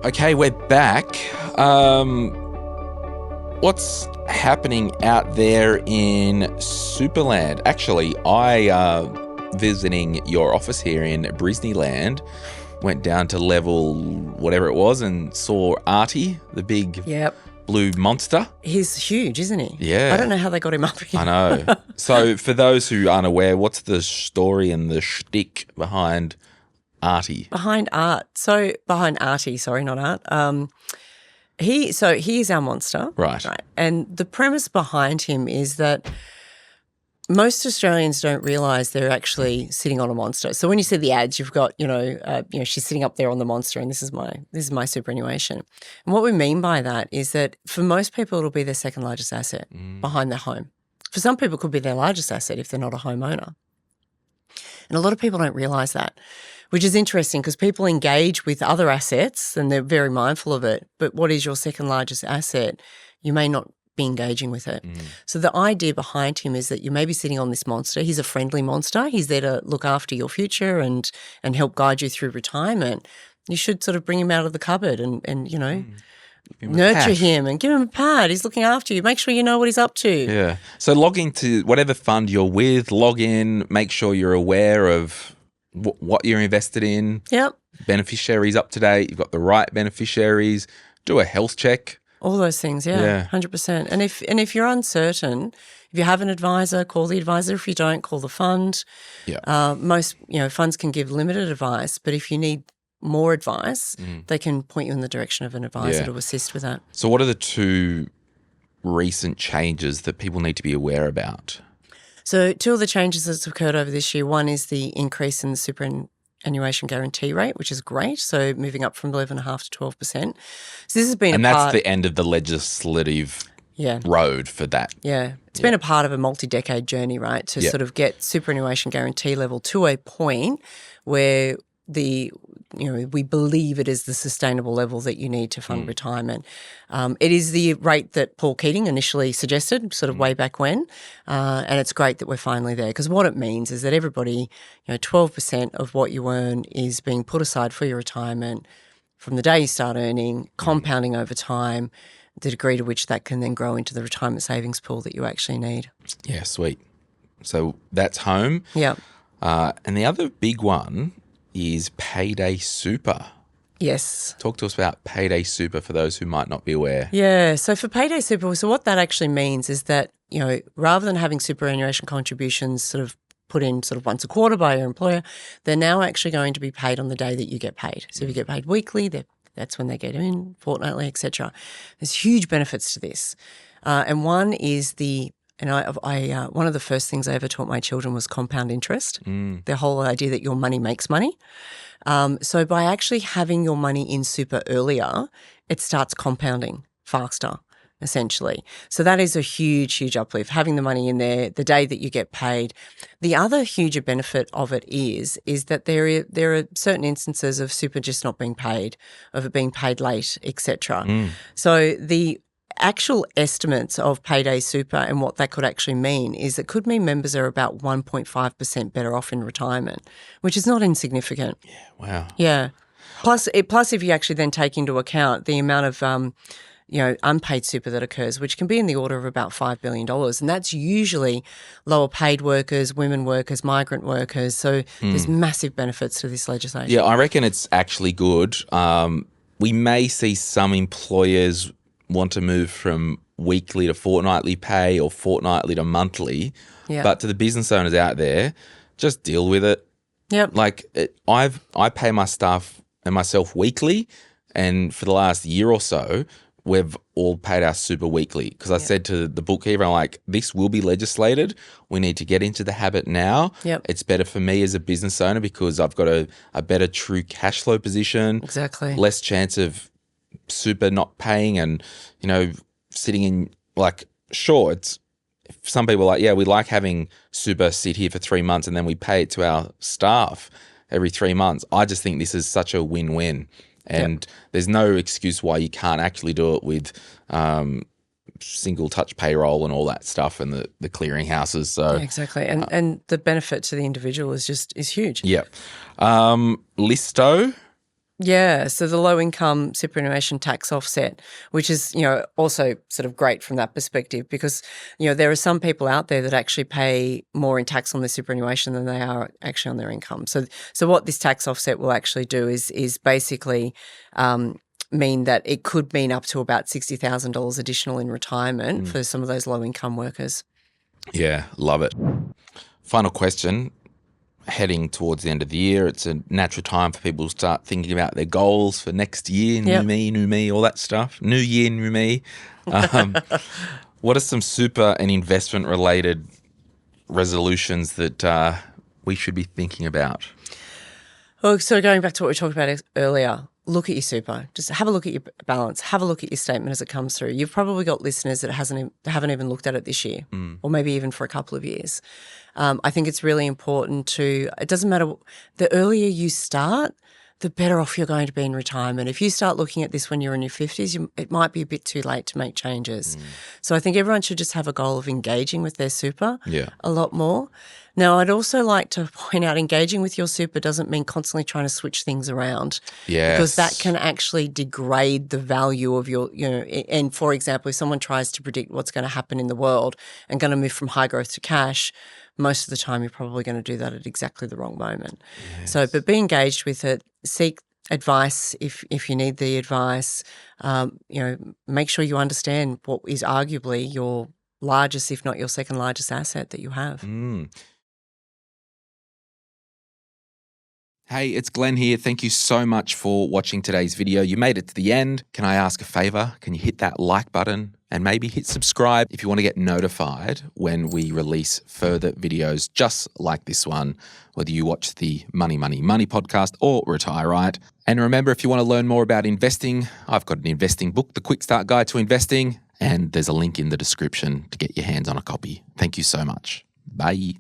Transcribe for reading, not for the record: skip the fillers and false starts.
Okay, we're back. What's happening out there in Superland? Actually, I visiting your office here in Brisneyland, went down to level whatever it was and saw Artie, the big blue monster. He's huge, isn't he? Yeah. I don't know how they got him up here. I know. So for those who aren't aware, what's the story and the shtick behind Artie? Behind Artie, sorry, not Art. He is our monster. Right. And the premise behind him is that most Australians don't realise they're actually sitting on a monster. So when you see the ads, you've got, she's sitting up there on the monster and this is my superannuation. And what we mean by that is that for most people it'll be their second largest asset behind their home. For some people it could be their largest asset if they're not a homeowner. And a lot of people don't realise that, which is interesting because people engage with other assets and they're very mindful of it. But what is your second largest asset? You may not be engaging with it. So the idea behind him is that you may be sitting on this monster. He's a friendly monster. He's there to look after your future and help guide you through retirement. You should sort of bring him out of the cupboard and nurture him and give him a pat. He's looking after you. Make sure you know what he's up to. Yeah. So log into whatever fund you're with, log in, make sure you're aware of what you're invested in. Yep. Beneficiaries up to date. You've got the right beneficiaries. Do a health check. All those things, yeah. 100%. And if you're uncertain, if you have an advisor, call the advisor. If you don't, call the fund. Yeah. Most funds can give limited advice, but if you need more advice, they can point you in the direction of an advisor to assist with that. So what are the two recent changes that people need to be aware about? So two of the changes that's occurred over this year, one is the increase in the superannuation guarantee rate, which is great. So moving up from 11.5% to 12%. So this has been that's the end of the legislative road for that. Yeah. It's been a part of a multi-decade journey, right, to sort of get superannuation guarantee level to a point where we believe it is the sustainable level that you need to fund retirement. It is the rate that Paul Keating initially suggested, sort of way back when, and it's great that we're finally there because what it means is that everybody, 12% of what you earn is being put aside for your retirement from the day you start earning, compounding over time, the degree to which that can then grow into the retirement savings pool that you actually need. Yeah, sweet. So that's home. Yeah. And the other big one is Payday Super. Yes. Talk to us about Payday Super for those who might not be aware. Yeah. So for Payday Super, so what that actually means is that, rather than having superannuation contributions sort of put in sort of once a quarter by your employer, they're now actually going to be paid on the day that you get paid. So if you get paid weekly, that's when they get in, fortnightly, etc. There's huge benefits to this. And one is one of the first things I ever taught my children was compound interest, the whole idea that your money makes money. So by actually having your money in super earlier, it starts compounding faster, essentially. So that is a huge, huge uplift, having the money in there the day that you get paid. The other huge benefit of it is that there are certain instances of super just not being paid, of it being paid late, etc. So the actual estimates of Payday Super and what that could actually mean is it could mean members are about 1.5% better off in retirement, which is not insignificant. Yeah, wow. Yeah. Plus if you actually then take into account the amount of unpaid super that occurs, which can be in the order of about $5 billion. And that's usually lower paid workers, women workers, migrant workers. So there's massive benefits to this legislation. Yeah, I reckon it's actually good. We may see some employers want to move from weekly to fortnightly pay or fortnightly to monthly. Yeah. But to the business owners out there, just deal with it. Yep. I pay my staff and myself weekly, and for the last year or so, we've all paid our super weekly because I said to the bookkeeper, I'm like, this will be legislated. We need to get into the habit now. Yep. It's better for me as a business owner because I've got a better true cash flow position. Exactly. Less chance of super not paying and, sitting in sure, it's some people are like, yeah, we like having super sit here for 3 months and then we pay it to our staff every 3 months. I just think this is such a win-win. And there's no excuse why you can't actually do it with single touch payroll and all that stuff and the clearing houses. So yeah, exactly. And the benefit to the individual is huge. Yeah. Listo. Yeah, so the low income superannuation tax offset, which is, also sort of great from that perspective because, there are some people out there that actually pay more in tax on their superannuation than they are actually on their income. So what this tax offset will actually do is basically mean that it could mean up to about $60,000 additional in retirement for some of those low income workers. Yeah, love it. Final question. Heading towards the end of the year, it's a natural time for people to start thinking about their goals for next year. Yep. New me, all that stuff. New year, new me. What are some super and investment related resolutions that we should be thinking about? Well, so going back to what we talked about earlier, look at your super. Just have a look at your balance. Have a look at your statement as it comes through. You've probably got listeners that haven't even looked at it this year or maybe even for a couple of years. I think it's really important it doesn't matter, the earlier you start, the better off you're going to be in retirement. If you start looking at this when you're in your 50s, it might be a bit too late to make changes. So I think everyone should just have a goal of engaging with their super a lot more. Now, I'd also like to point out engaging with your super doesn't mean constantly trying to switch things around. Yes. Because that can actually degrade the value of your, and for example, if someone tries to predict what's going to happen in the world and going to move from high growth to cash, most of the time you're probably going to do that at exactly the wrong moment. Yes. So, but be engaged with it, seek advice if you need the advice, make sure you understand what is arguably your largest, if not your second largest asset that you have. Hey, it's Glenn here. Thank you so much for watching today's video. You made it to the end. Can I ask a favor? Can you hit that like button and maybe hit subscribe if you want to get notified when we release further videos just like this one, whether you watch the Money, Money, Money podcast or Retire Right. And remember, if you want to learn more about investing, I've got an investing book, The Quick Start Guide to Investing, and there's a link in the description to get your hands on a copy. Thank you so much. Bye.